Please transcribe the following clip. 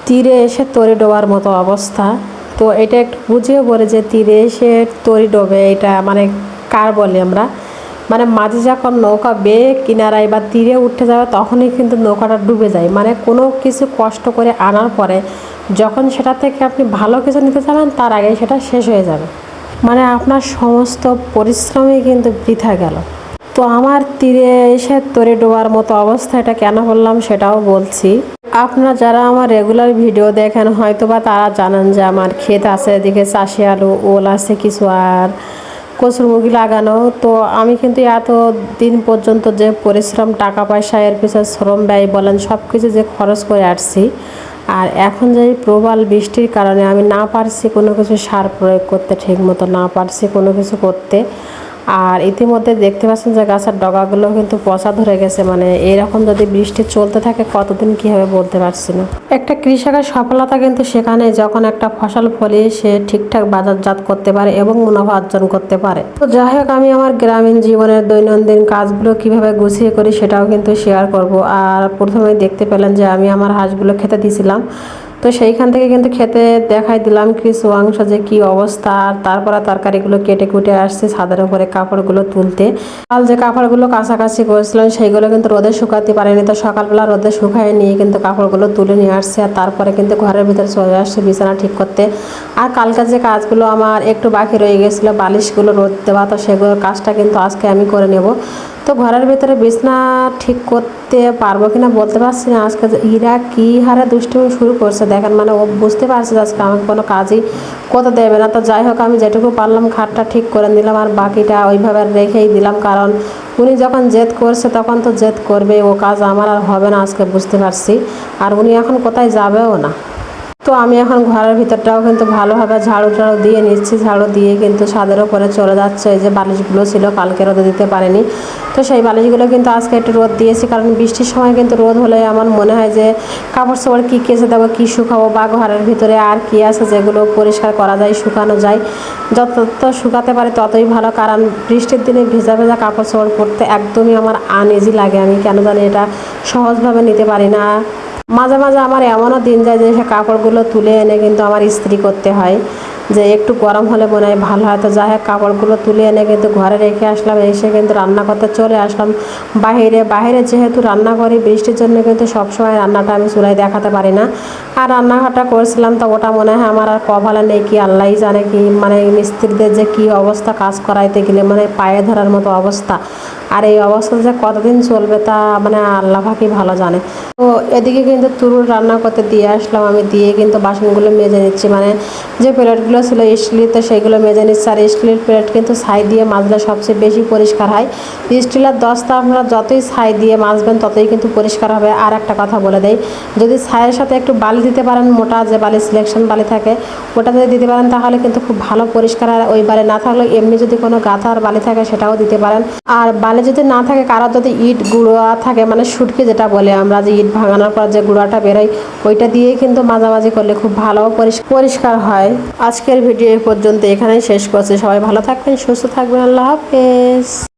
তীরে এসে তরি ডোবার মতো অবস্থা। তো এটা একটু বুঝিয়ে বলে যে তীরে এসে তরি ডোবে, এটা মানে কার বলি আমরা, মানে মাঝে যখন নৌকা বেয়ে কিনারায় বা তীরে উঠে যাবে তখনই কিন্তু নৌকাটা ডুবে যায়। মানে কোনো কিছু কষ্ট করে আনার পরে যখন সেটা থেকে আপনি ভালো কিছু নিতে যাবেন তার আগে সেটা শেষ হয়ে যাবে, মানে আপনার সমস্ত পরিশ্রমই কিন্তু বৃথা গেল। তো আমার তীরে এসে তরি ডোবার মতো অবস্থা, এটা কেন বললাম সেটাও বলছি। আপনারা যারা আমার রেগুলার ভিডিও দেখেন হয়তো বা তারা জানেন যে আমার ক্ষেত আছে, এদিকে চাষি আলু, ওল আছে কিছু, আর কচুরমুখী লাগানো। তো আমি কিন্তু এত দিন পর্যন্ত যে পরিশ্রম, টাকা পয়সা, এর পিছনে শ্রম ব্যয় বলেন সব কিছু যে খরচ করে আসছি, আর এখন যে প্রবল বৃষ্টির কারণে আমি না পারছি কোনো কিছু সার প্রয়োগ করতে, ঠিক মতো না পারছি কোনো কিছু করতে। আর ইতিমধ্যে দেখতে পাচ্ছেন যে গাছের ডগাগুলো কিন্তু পচা ধরে গেছে। মানে এরকম যদি বৃষ্টি চলতে থাকে কতদিন কী হবে বলতে পারছি না। একটা কৃষকের সফলতা কিন্তু সেখানে যখন একটা ফসল ফলিয়ে সে ঠিকঠাক বাজারজাত করতে পারে এবং মুনাফা অর্জন করতে পারে। তো যাই হোক, আমি আমার গ্রামীণ জীবনের দৈনন্দিন কাজগুলো কিভাবে গুছিয়ে করি সেটাও কিন্তু শেয়ার করব। আর প্রথমে দেখতে পেলেন যে আমি আমার হাঁসগুলো খেতে দিয়েছিলাম, তো সেইখান থেকে কিন্তু খেতে দেখাই দিলাম কিছু অংশ যে কি অবস্থা। আর তারপরে তরকারিগুলো কেটে কুটে আসছে ছাদের উপরে কাপড়গুলো তুলতে। কাল যে কাপড়গুলো কাছাকাছি করেছিলাম সেইগুলো কিন্তু রোদে শুকাতে পারেনি, তো সকালবেলা রোদে শুকায় নিয়ে কিন্তু কাপড়গুলো তুলে নিয়ে আসছে। আর তারপরে কিন্তু ঘরের ভিতরে চলে আসছে বিছানা ঠিক করতে। আর কালকে যে কাজগুলো আমার একটু বাকি রয়ে গেছিলো, বালিশগুলো রোদ দেওয়া, তো সেগুলোর কাজটা কিন্তু আজকে আমি করে নেব। তো ঘরের ভিতরে বিছানা ঠিক করতে পারবো কিনা বলতে পারছি না। আজকে ইরা কী হারে দুষ্টুমি শুরু করছে দেখেন, মানে ও বুঝতে পারছে যে আজকে আমাকে কোনো কাজই করতে দেবে না। তো যাই হোক, আমি যেটুকু পারলাম খাটটা ঠিক করে নিলাম আর বাকিটা ওইভাবে রেখেই দিলাম, কারণ উনি যখন জেদ করছে তখন তো জেদ করবে, ও কাজ আমার আর হবে না আজকে বুঝতে পারছি। আর উনি এখন কোথায় যাবেও না। তো আমি এখন ঘরের ভিতরটাও কিন্তু ভালোভাবে ঝাড়ু টাড়ু দিয়ে নিচ্ছি। ঝাড়ু দিয়ে কিন্তু ছাদের ওপরে চলে যাচ্ছে। এই যে বালিশগুলো ছিল কালকে রোদে দিতে পারিনি, তো সেই বালিশগুলো কিন্তু আজকে একটু রোদ দিয়েছি, কারণ বৃষ্টির সময় কিন্তু রোদ হলে আমার মনে হয় যে কাপড় চোপড় কী কেচে দেবো, কী শুকাবো, বা ঘরের ভিতরে আর কি আছে যেগুলো পরিষ্কার করা যায়, শুকানো যায়, যত শুকাতে পারি ততই ভালো। কারণ বৃষ্টির দিনে ভেজা ভেজা কাপড় চোপড় পরতে একদমই আমার আনইজি লাগে। আমি কেন জানি এটা সহজভাবে নিতে পারি না। মাঝে মাঝে আমার এমনও দিন যায় যে সে কাপড়গুলো তুলে এনে কিন্তু আমার ইস্ত্রি করতে হয়, যে একটু গরম হলে মনে হয় ভালো হয়। তো যাই হোক, কাপড়গুলো তুলে এনে কিন্তু ঘরে রেখে আসলাম, এসে কিন্তু রান্না করতে চলে আসলাম বাইরে যেহেতু রান্না করি বৃষ্টির জন্য কিন্তু সবসময় রান্নাটা আমি চুলায় দেখাতে পারি না। আর রান্নাঘরটা করেছিলাম তো ওটা মনে হয় আমার আর কপালে নেই, কি আল্লাহই জানে, কি মানে মিস্ত্রিদের যে কী অবস্থা কাজ করাইতে গেলে মানে পায়ে ধরার মতো অবস্থা। আর এই অবস্থা যে কতদিন চলবে তা মানে আল্লাহ পাকই ভালো জানে। তো এদিকে কিন্তু তুরুর রান্না করতে দিয়ে আসলাম, আমি দিয়ে কিন্তু বাসনগুলো মেজে নিচ্ছি। মানে যে প্লেটগুলো ছিল স্টিলের, তো সেইগুলো মেজে নিচ্ছি। আর স্টিলের প্লেট কিন্তু ছাই দিয়ে মাজলে সবচেয়ে বেশি পরিষ্কার হয়। স্টিলের দস্তা আপনারা যতই ছাই দিয়ে মাজবেন ততই কিন্তু পরিষ্কার হবে। আর একটা কথা বলে দেয়, যদি ছাইয়ের সাথে একটু বালি দিতে পারেন, মোটা যে বালি সিলেকশন বালি থাকে ওটা যদি দিতে পারেন তাহলে কিন্তু খুব ভালো পরিষ্কার। আর ওই বালি না থাকলে এমনি যদি কোনো গাঁথার বালি থাকে সেটাও দিতে পারেন। আর বালি যদি না থাকে, কারো যদি ইট গুঁড়া থাকে, মানে শুটকি যেটা বলে আমরা, যে ইট ভাঙানোর পর যে গুঁড়াটা বেরোয় ওইটা দিয়ে কিন্তু মাঝামাঝি করলে খুব ভালো পরিষ্কার হয়। আজকের ভিডিও এই পর্যন্ত এখানেই শেষ করছি। সবাই ভালো থাকবেন, সুস্থ থাকবেন, আল্লাহ হাফেজ।